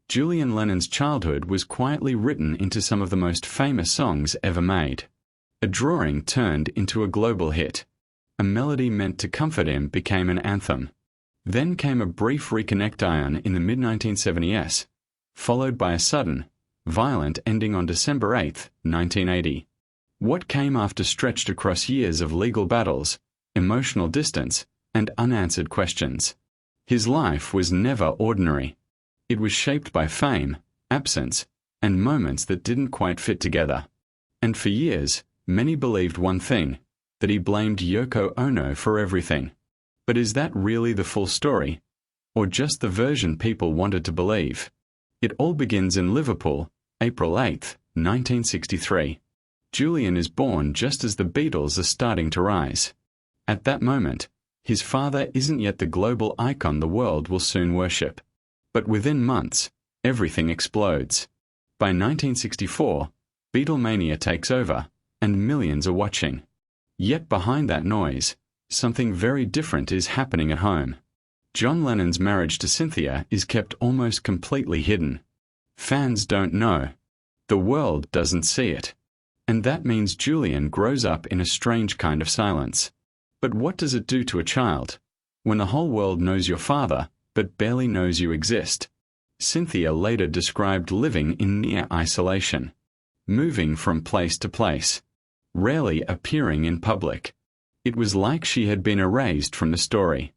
Julian Lennon's childhood was quietly written into some of the most famous songs ever made. A drawing turned into a global hit. A melody meant to comfort him became an anthem. Then came a brief reconnection in the mid-1970s, followed by a sudden, violent ending on December 8, 1980. What came after stretched across years of legal battles, emotional distance, and unanswered questions. His life was never ordinary. It was shaped by fame, absence, and moments that didn't quite fit together. And for years, many believed one thing, that he blamed Yoko Ono for everything. But is that really the full story? Or just the version people wanted to believe? It all begins in Liverpool, April 8, 1963. Julian is born just as the Beatles are starting to rise. At that moment, his father isn't yet the global icon the world will soon worship. But within months, everything explodes. By 1964, Beatlemania takes over, and millions are watching. Yet behind that noise, something very different is happening at home. John Lennon's marriage to Cynthia is kept almost completely hidden. Fans don't know. The world doesn't see it. And that means Julian grows up in a strange kind of silence. But what does it do to a child? When the whole world knows your father, but barely knows you exist. Cynthia later described living in near isolation, moving from place to place, rarely appearing in public. It was like she had been erased from the story.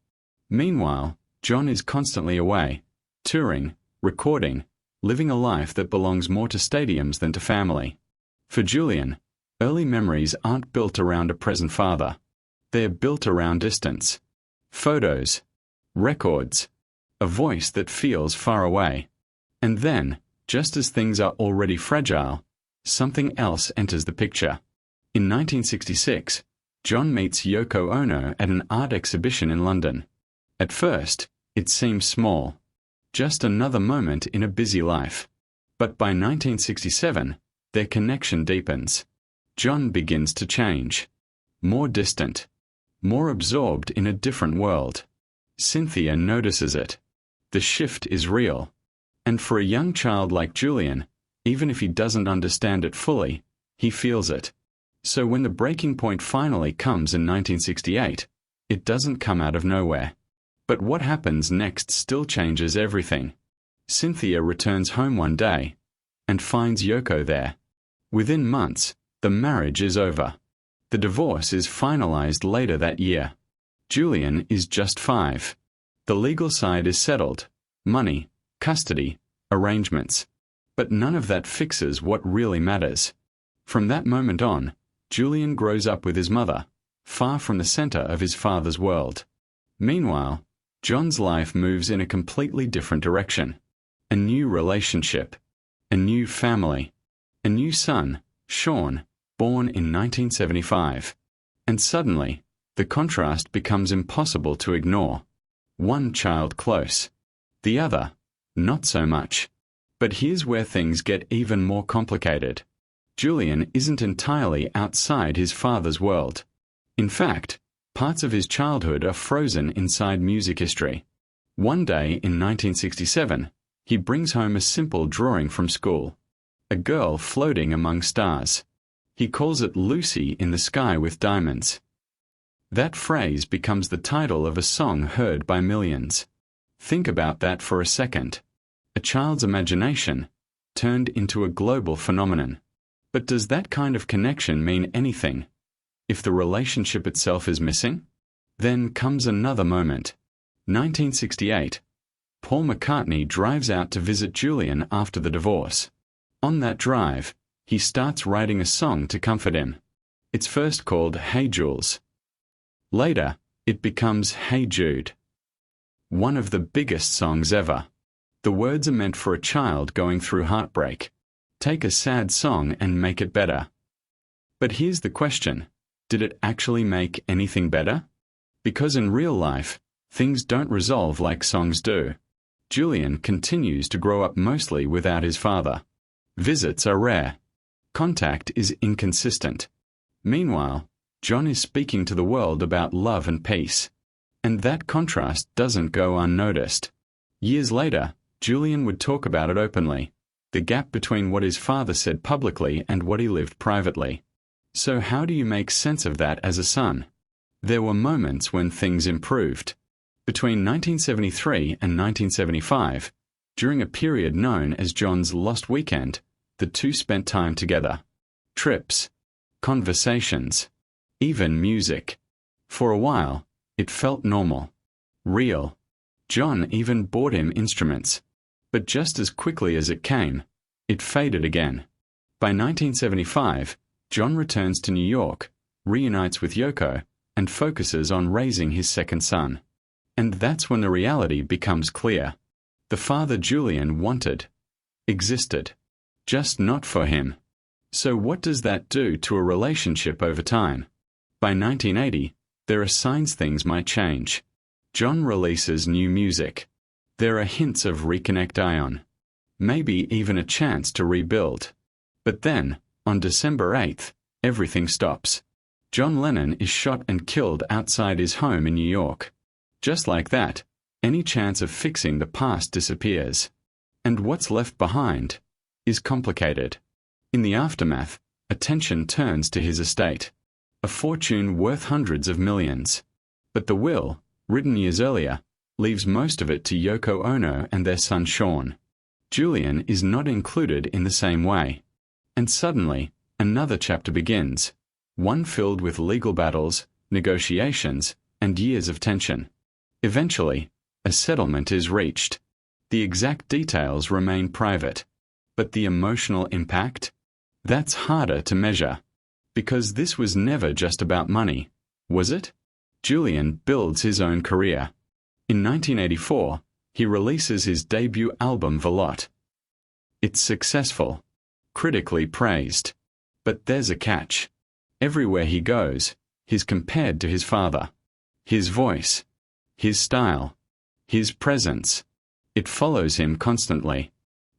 Meanwhile, John is constantly away, touring, recording, living a life that belongs more to stadiums than to family. For Julian, early memories aren't built around a present father. They're built around distance. Photos, records, a voice that feels far away. And then, just as things are already fragile, something else enters the picture. In 1966, John meets Yoko Ono at an art exhibition in London. At first, it seems small, just another moment in a busy life. But by 1967, their connection deepens. John begins to change. More distant. More absorbed in a different world. Cynthia notices it. The shift is real. And for a young child like Julian, even if he doesn't understand it fully, he feels it. So when the breaking point finally comes in 1968, it doesn't come out of nowhere. But what happens next still changes everything. Cynthia returns home one day and finds Yoko there. Within months, the marriage is over. The divorce is finalized later that year. Julian is just 5. The legal side is settled. Money, custody, arrangements. But none of that fixes what really matters. From that moment on, Julian grows up with his mother, far from the center of his father's world. Meanwhile, John's life moves in a completely different direction. A new relationship. A new family. A new son, Sean, born in 1975. And suddenly, the contrast becomes impossible to ignore. One child close. The other, not so much. But here's where things get even more complicated. Julian isn't entirely outside his father's world. In fact, parts of his childhood are frozen inside music history. One day in 1967, he brings home a simple drawing from school. A girl floating among stars. He calls it Lucy in the Sky with Diamonds. That phrase becomes the title of a song heard by millions. Think about that for a second. A child's imagination turned into a global phenomenon. But does that kind of connection mean anything? If the relationship itself is missing? Then comes another moment. 1968. Paul McCartney drives out to visit Julian after the divorce. On that drive, he starts writing a song to comfort him. It's first called Hey Jules. Later, it becomes Hey Jude. One of the biggest songs ever. The words are meant for a child going through heartbreak. Take a sad song and make it better. But here's the question. Did it actually make anything better? Because in real life, things don't resolve like songs do. Julian continues to grow up mostly without his father. Visits are rare. Contact is inconsistent. Meanwhile, John is speaking to the world about love and peace. And that contrast doesn't go unnoticed. Years later, Julian would talk about it openly, the gap between what his father said publicly and what he lived privately. So how do you make sense of that as a son? There were moments when things improved. Between 1973 and 1975, during a period known as John's Lost Weekend, the two spent time together. Trips, conversations, even music. For a while, it felt normal, real. John even bought him instruments. But just as quickly as it came, it faded again. By 1975, John returns to New York, reunites with Yoko, and focuses on raising his second son. And that's when the reality becomes clear. The father Julian wanted, existed, just not for him. So what does that do to a relationship over time? By 1980, there are signs things might change. John releases new music. There are hints of reconnect ion. Maybe even a chance to rebuild. But then, on December 8th, everything stops. John Lennon is shot and killed outside his home in New York. Just like that, any chance of fixing the past disappears. And what's left behind is complicated. In the aftermath, attention turns to his estate. A fortune worth hundreds of millions. But the will, written years earlier, leaves most of it to Yoko Ono and their son Sean. Julian is not included in the same way. And suddenly, another chapter begins, one filled with legal battles, negotiations, and years of tension. Eventually, a settlement is reached. The exact details remain private. But the emotional impact? That's harder to measure. Because this was never just about money, was it? Julian builds his own career. In 1984, he releases his debut album Veloute. It's successful, critically praised. But there's a catch. Everywhere he goes, he's compared to his father. His voice, his style, his presence. It follows him constantly.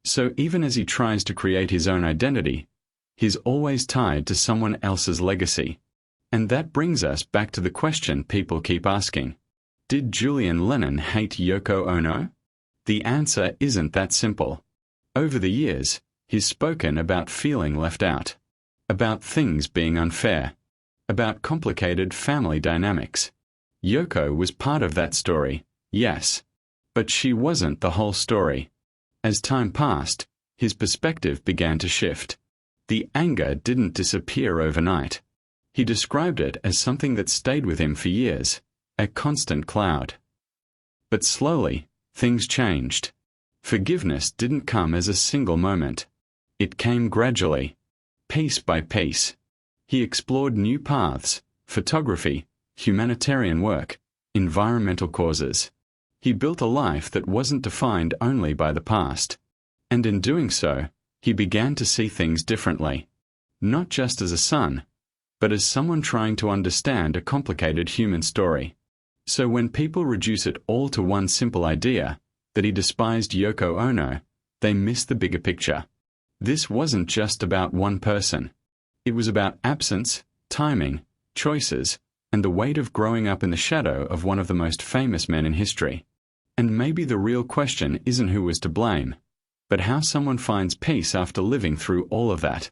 So even as he tries to create his own identity, he's always tied to someone else's legacy. And that brings us back to the question people keep asking. Did Julian Lennon hate Yoko Ono? The answer isn't that simple. Over the years, he's spoken about feeling left out, about things being unfair, about complicated family dynamics. Yoko was part of that story, yes, but she wasn't the whole story. As time passed, his perspective began to shift. The anger didn't disappear overnight. He described it as something that stayed with him for years, a constant cloud. But slowly, things changed. Forgiveness didn't come as a single moment. It came gradually, piece by piece. He explored new paths, photography, humanitarian work, environmental causes. He built a life that wasn't defined only by the past. And in doing so, he began to see things differently. Not just as a son, but as someone trying to understand a complicated human story. So when people reduce it all to one simple idea, that he despised Yoko Ono, they miss the bigger picture. This wasn't just about one person. It was about absence, timing, choices, and the weight of growing up in the shadow of one of the most famous men in history. And maybe the real question isn't who was to blame, but how someone finds peace after living through all of that.